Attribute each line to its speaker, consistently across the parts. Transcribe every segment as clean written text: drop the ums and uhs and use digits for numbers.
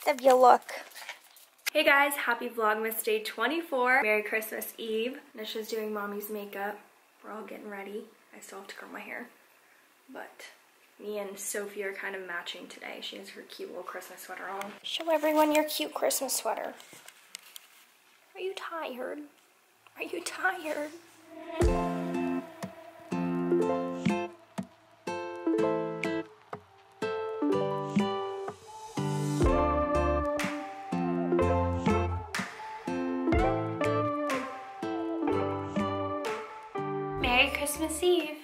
Speaker 1: of you look.
Speaker 2: Hey guys, happy Vlogmas day 24. Merry Christmas Eve. Nisha's doing mommy's makeup. We're all getting ready. I still have to curl my hair. But me and Sophie are kind of matching today. She has her cute little Christmas sweater on.
Speaker 1: Show everyone your cute Christmas sweater. Are you tired? Are you tired?
Speaker 2: Merry Christmas Eve.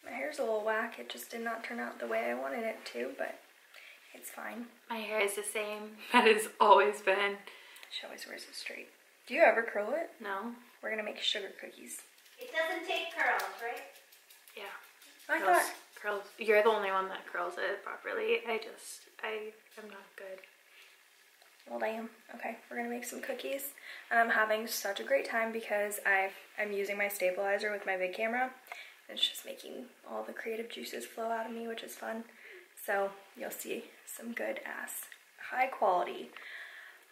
Speaker 2: My hair's a little whack. It just did not turn out the way I wanted it to, but it's fine.
Speaker 3: My hair is the same. That has always been.
Speaker 2: She always wears it straight. Do you ever curl it?
Speaker 3: No.
Speaker 2: We're gonna make sugar cookies.
Speaker 1: It doesn't take curls, right?
Speaker 3: Yeah.
Speaker 2: I thought
Speaker 3: Curls. You're the only one that curls it properly. I am not good.
Speaker 2: Well, damn. Okay, we're gonna make some cookies, and I'm having such a great time because I'm using my stabilizer with my big camera, and it's just making all the creative juices flow out of me, which is fun. So you'll see some good ass, high quality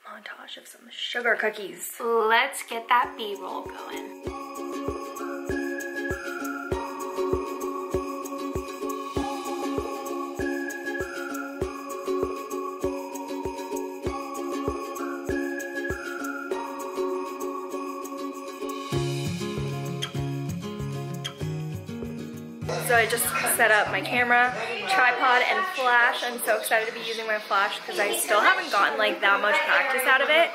Speaker 2: montage of some sugar cookies.
Speaker 3: Let's get that B-roll going.
Speaker 2: So I just set up my camera, tripod, and flash. I'm so excited to be using my flash because I still haven't gotten like that much practice out of it.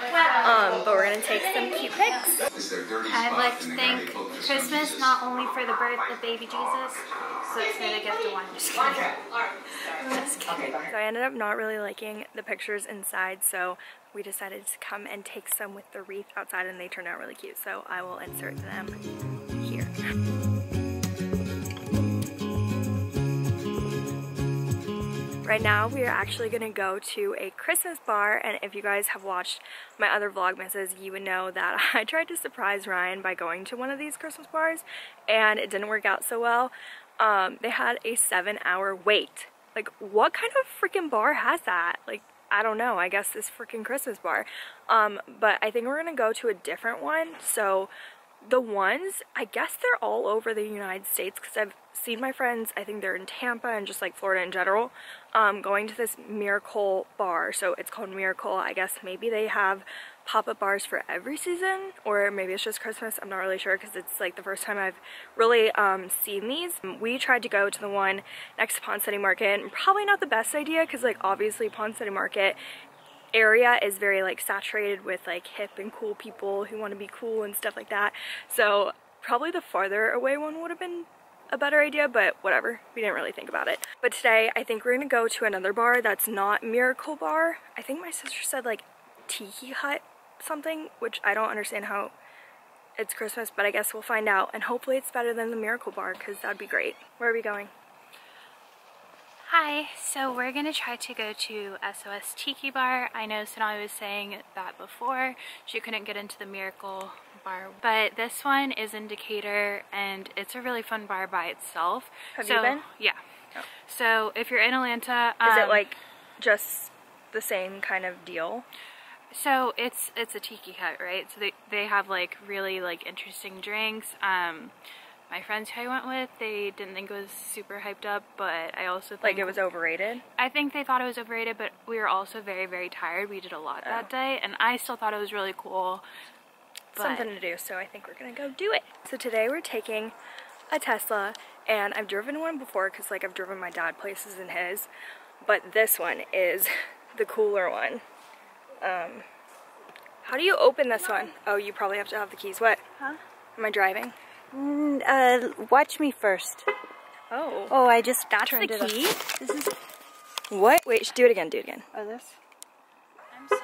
Speaker 2: But we're gonna take some cute pics.
Speaker 3: I'd like to thank Christmas not only for the birth of baby Jesus, but for the gift of wine. Just kidding.
Speaker 2: So I ended up not really liking the pictures inside, so we decided to come and take some with the wreath outside, and they turned out really cute. So I will insert them here. Right now we are actually gonna go to a Christmas bar, and if you guys have watched my other Vlogmases, you would know that I tried to surprise Ryan by going to one of these Christmas bars, and it didn't work out so well. They had a 7-hour wait. Like, what kind of freaking bar has that? Like, I don't know, I guess this freaking Christmas bar. But I think we're gonna go to a different one. So the ones, I guess they're all over the United States because I've seen my friends, I think they're in Tampa and just like Florida in general, going to this Miracle bar. So it's called Miracle. I guess maybe they have pop-up bars for every season, or maybe it's just Christmas. I'm not really sure because it's like the first time I've really seen these. We tried to go to the one next to Pond City Market, and probably not the best idea because like obviously Pond City Market area is very like saturated with like hip and cool people who want to be cool and stuff like that. So probably the farther away one would have been a better idea, but whatever, we didn't really think about it. But today I think we're gonna go to another bar that's not Miracle Bar. I think my sister said like Tiki Hut something, which I don't understand how it's Christmas, but I guess we'll find out, and hopefully it's better than the Miracle Bar because that'd be great. Where are we going?
Speaker 3: Hi, so we're gonna try to go to SOS Tiki Bar. I know Sonali was saying that before. She couldn't get into the Miracle Bar, but this one is in Decatur, and it's a really fun bar by itself.
Speaker 2: Have you been?
Speaker 3: Yeah.
Speaker 2: Oh.
Speaker 3: So if you're in Atlanta,
Speaker 2: is it like just the same kind of deal?
Speaker 3: So it's a tiki hut, right? So they have like really like interesting drinks. My friends who I went with, they didn't think it was super hyped up, but I also think...
Speaker 2: Like it was overrated?
Speaker 3: I think they thought it was overrated, but we were also very, very tired. We did a lot that day, and I still thought it was really cool.
Speaker 2: Something to do, so I think we're gonna go do it. So today we're taking a Tesla, and I've driven one before because like I've driven my dad places in his, but this one is the cooler one. How do you open this one? Oh, you probably have to have the keys. What?
Speaker 1: Huh?
Speaker 2: Am I driving?
Speaker 1: Watch me first.
Speaker 2: Oh.
Speaker 1: Oh, I just
Speaker 2: That's
Speaker 1: turned
Speaker 2: the
Speaker 1: it
Speaker 2: key?
Speaker 1: up. This is...
Speaker 2: What? Wait, do it again, do it again.
Speaker 1: Oh, this?
Speaker 3: I'm so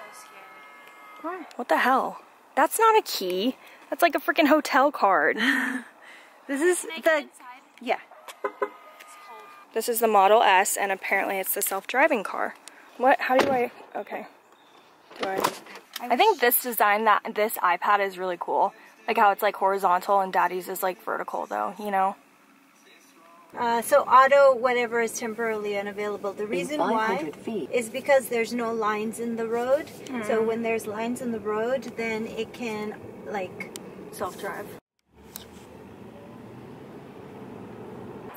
Speaker 3: scared.
Speaker 2: What the hell? That's not a key. That's like a freaking hotel card.
Speaker 1: This is the... Yeah.
Speaker 2: This is the Model S, and apparently it's the self-driving car. What? How do I... Okay. I think this design, this iPad is really cool. Like how it's like horizontal and Daddy's is like vertical though, you know?
Speaker 4: So auto, whatever is temporarily unavailable. The reason why is because there's no lines in the road. So when there's lines in the road, then it can like self-drive.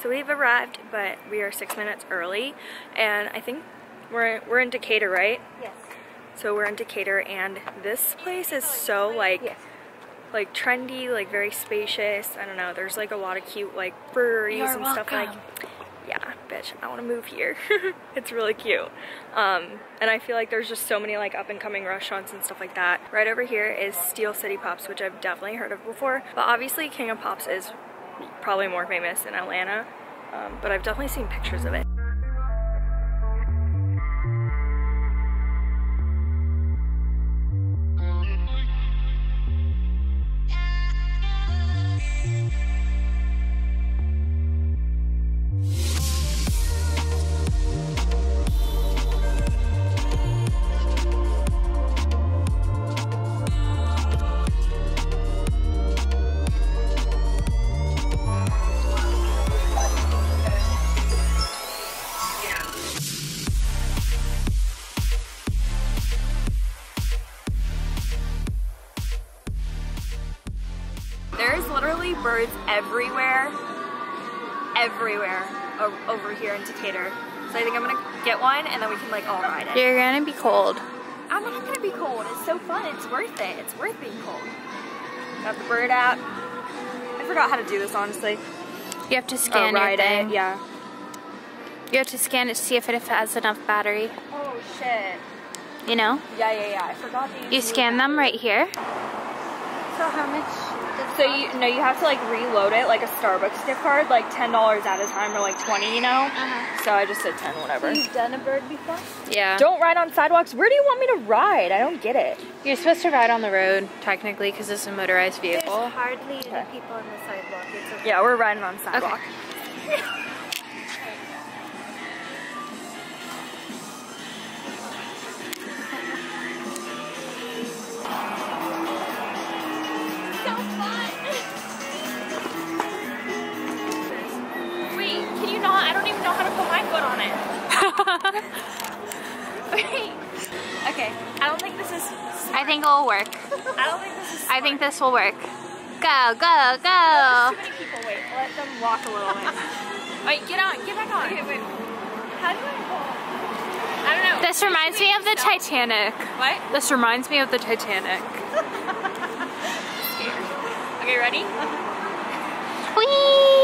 Speaker 2: So we've arrived, but we are 6 minutes early, and I think we're in Decatur, right?
Speaker 4: Yes.
Speaker 2: So we're in Decatur, and this place is so like trendy, like very spacious. I don't know, there's like a lot of cute like breweries and stuff like. Yeah, bitch, I want to move here. It's really cute. And I feel like there's just so many like up and coming restaurants and stuff like that. Right over here is Steel City Pops, which I've definitely heard of before, but obviously King of Pops is probably more famous in Atlanta, but I've definitely seen pictures of it. There's literally birds everywhere over here in Decatur. So I think I'm gonna get one and then we can like all ride it.
Speaker 3: You're gonna be cold.
Speaker 2: I'm not gonna be cold. It's so fun. It's worth it. It's worth being cold. Got the bird out. I forgot how to do this, honestly.
Speaker 3: You have to scan your thing.
Speaker 2: Yeah.
Speaker 3: You have to scan it to see if it has enough battery.
Speaker 2: Oh shit.
Speaker 3: You know?
Speaker 2: Yeah. I forgot to use.
Speaker 3: You scan them right here.
Speaker 4: So how much?
Speaker 2: So you have to like reload it like a Starbucks gift card, like $10 at a time or like 20, you know? So I just said 10, whatever.
Speaker 4: So you've done a bird before?
Speaker 3: Yeah.
Speaker 2: Don't ride on sidewalks. Where do you want me to ride? I don't get it.
Speaker 3: You're supposed to ride on the road, technically, because it's a motorized vehicle.
Speaker 4: There's hardly any people on the sidewalk. It's okay.
Speaker 2: Yeah, we're riding on sidewalk.
Speaker 3: Okay.
Speaker 2: I don't even know how to put my foot on it. Wait. Okay. I don't think this is smart.
Speaker 3: I think it'll work.
Speaker 2: I don't think this is smart.
Speaker 3: I think this will work. Go, go,
Speaker 2: Oh,
Speaker 3: go.
Speaker 2: there's too many people. Wait. Let them walk a little bit. Wait, get on. Get back on. Okay, wait. How do I hold? I don't know.
Speaker 3: This reminds me of the Titanic.
Speaker 2: What?
Speaker 3: This reminds me of the Titanic.
Speaker 2: Scared. Okay, ready?
Speaker 3: Whee!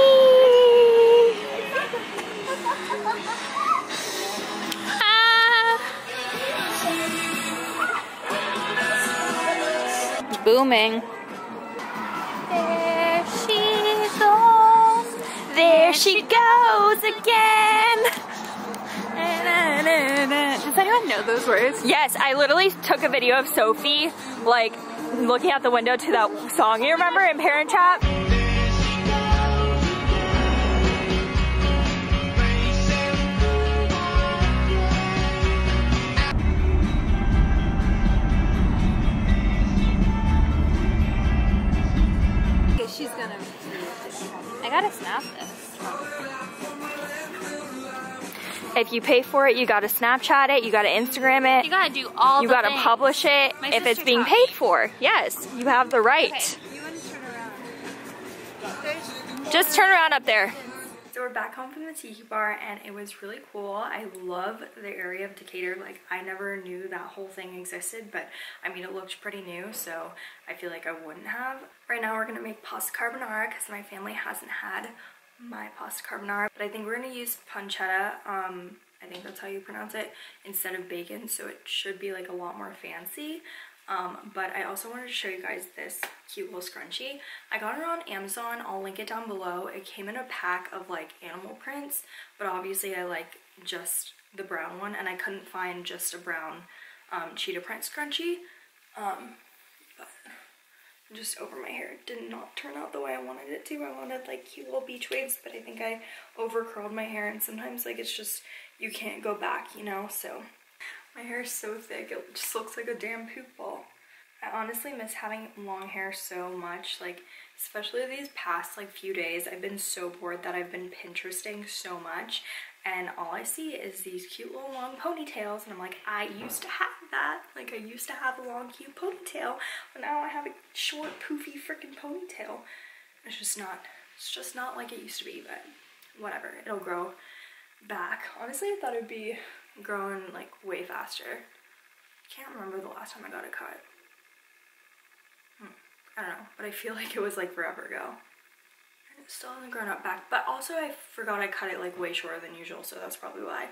Speaker 3: Booming.
Speaker 2: There she goes. There she goes again.
Speaker 3: Does anyone know those words?
Speaker 2: Yes, I literally took a video of Sophie, like, looking out the window to that song. You remember in Parent Trap?
Speaker 4: She's gonna.
Speaker 3: I gotta snap this.
Speaker 2: If you pay for it, you gotta Snapchat it, you gotta Instagram it.
Speaker 3: You gotta do all
Speaker 2: you
Speaker 3: the
Speaker 2: gotta
Speaker 3: things.
Speaker 2: publish it
Speaker 3: My
Speaker 2: if it's
Speaker 3: sister
Speaker 2: being
Speaker 3: taught
Speaker 2: paid
Speaker 3: me.
Speaker 2: for. Yes, you have the right.
Speaker 3: Okay.
Speaker 4: You want to turn around?
Speaker 2: Just turn around up there. So we're back home from the tiki bar and it was really cool. I love the area of Decatur. Like, I never knew that whole thing existed, but I mean, it looked pretty new, so I feel like I wouldn't have. Right now we're gonna make pasta carbonara because my family hasn't had my pasta carbonara, but I think we're gonna use pancetta, I think that's how you pronounce it, instead of bacon, so it should be like a lot more fancy. But I also wanted to show you guys this cute little scrunchie. I got it on Amazon. I'll link it down below. It came in a pack of like animal prints, but obviously I like just the brown one, and I couldn't find just a brown cheetah print scrunchie. But just over my hair, it did not turn out the way I wanted it to. I wanted like cute little beach waves, but I think I over curled my hair, and sometimes like it's just, you can't go back, you know? So my hair is so thick, it just looks like a damn poop ball. I honestly miss having long hair so much, like especially these past like few days. I've been so bored that I've been Pinteresting so much, and all I see is these cute little long ponytails, and I'm like, I used to have that. Like, I used to have a long cute ponytail, but now I have a short poofy freaking ponytail. It's just not like it used to be, but whatever, it'll grow back. Honestly, I thought it'd be growing like way faster. I can't remember the last time I got a cut. I don't know, but I feel like it was like forever ago. And it still hasn't grown up back, but also I forgot I cut it like way shorter than usual, so that's probably why.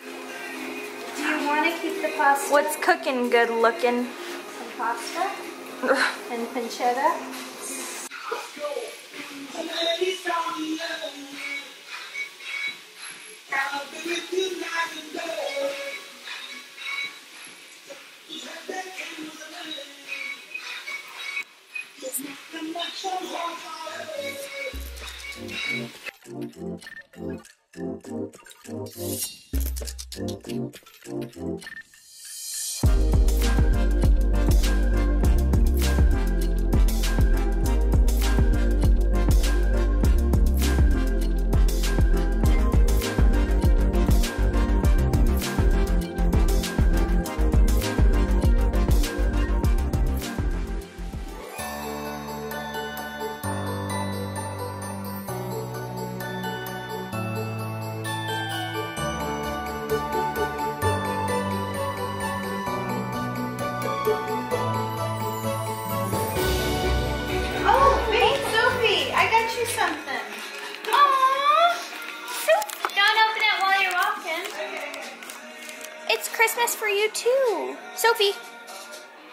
Speaker 4: Do you want to keep the pasta?
Speaker 2: What's cooking good looking?
Speaker 4: Some pasta and pancetta.
Speaker 1: Christmas for you too. Sophie,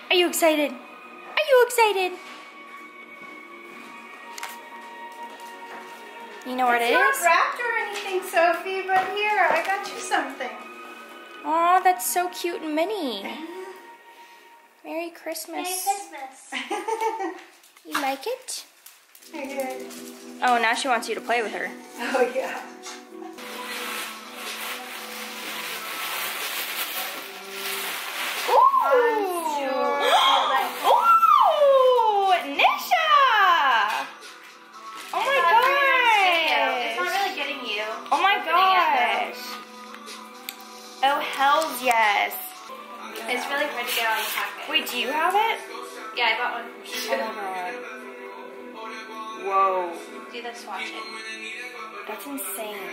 Speaker 1: are you excited? Are you excited? You know what it is?
Speaker 4: It's not wrapped or anything, Sophie, but here, I got you something.
Speaker 1: Aw, that's so cute and mini. Merry Christmas.
Speaker 4: Merry Christmas.
Speaker 1: You like it?
Speaker 4: I did.
Speaker 1: Oh, now she wants you to play with her.
Speaker 4: Oh, yeah.
Speaker 1: Oh, hells yes.
Speaker 3: It's really hard to get out of the packet.
Speaker 1: Wait, do you have it?
Speaker 3: Yeah, I bought one.
Speaker 1: Oh my god. Whoa.
Speaker 3: Do the swatching.
Speaker 1: That's insane.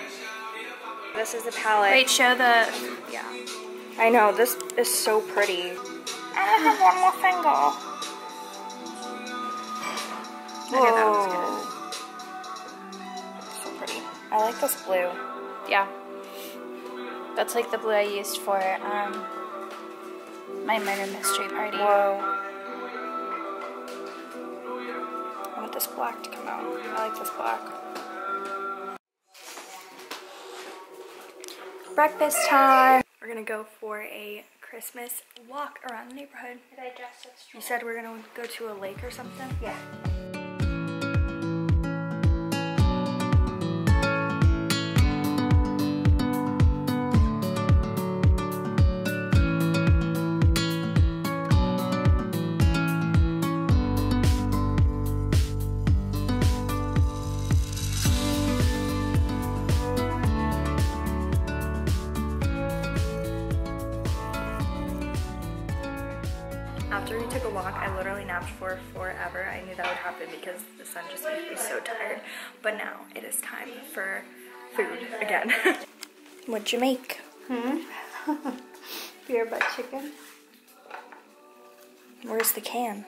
Speaker 1: This is the palette.
Speaker 3: Wait, show the... Yeah.
Speaker 1: I know, this is so pretty. I have one more finger.
Speaker 3: Okay, that was good.
Speaker 1: So pretty. I like this blue.
Speaker 3: Yeah. That's like the blue I used for my murder mystery party.
Speaker 1: Whoa. I want this black to come out. I like this black. Breakfast time. We're gonna go for a Christmas walk around the neighborhood.
Speaker 3: Did I dress this?
Speaker 1: You said we're gonna go to a lake or something?
Speaker 4: Yeah.
Speaker 2: After we took a walk, I literally napped for forever. I knew that would happen because the sun just made me so tired. But now it is time for food again.
Speaker 1: What'd you make?
Speaker 4: Beer butt chicken.
Speaker 1: Where's the can?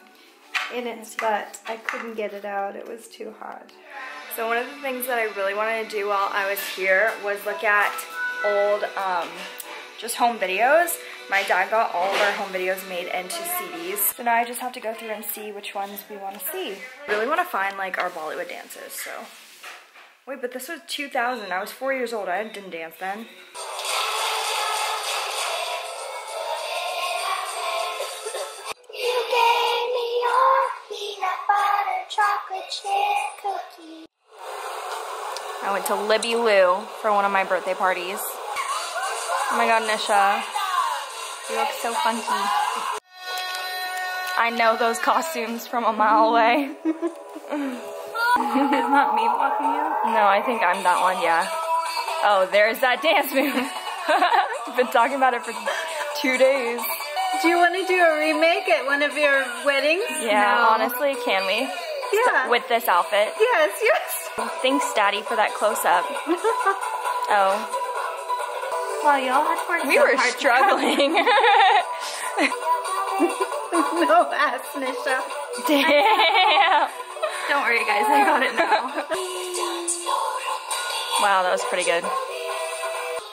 Speaker 4: In its butt. I couldn't get it out. It was too hot.
Speaker 2: So one of the things that I really wanted to do while I was here was look at old just home videos. My dad got all of our home videos made into CDs. So now I just have to go through and see which ones we want to see. I really want to find like our Bollywood dances, so. Wait, but this was 2000. I was 4 years old. I didn't dance then.
Speaker 1: You gave me your peanut butter chocolate chip cookie.
Speaker 2: I went to Libby Lou for one of my birthday parties. Oh my god, Nisha. You look so funky. I know those costumes from a mile away.
Speaker 4: It's not me walking out?
Speaker 2: No, I think I'm that one, yeah. Oh, there's that dance move. I've been talking about it for 2 days.
Speaker 4: Do you want to do a remake at one of your weddings?
Speaker 2: Yeah,
Speaker 4: No.
Speaker 2: honestly, can we?
Speaker 4: Yeah.
Speaker 2: With this outfit?
Speaker 4: Yes, yes.
Speaker 2: Thanks, Daddy, for that close-up. Oh.
Speaker 4: Well, y'all had to work
Speaker 2: We
Speaker 4: so
Speaker 2: were
Speaker 4: hard to
Speaker 2: struggling.
Speaker 4: No ass, Nisha.
Speaker 2: Damn.
Speaker 3: Don't worry guys, I got it now.
Speaker 2: Wow, that was pretty good.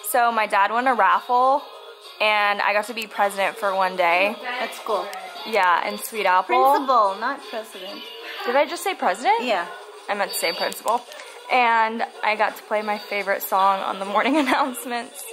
Speaker 2: So my dad won a raffle, and I got to be president for one day.
Speaker 4: That's cool.
Speaker 2: Yeah, in Sweet Apple.
Speaker 4: Principal, not president.
Speaker 2: Did I just say president?
Speaker 4: Yeah.
Speaker 2: I meant to say principal. And I got to play my favorite song on the morning announcements.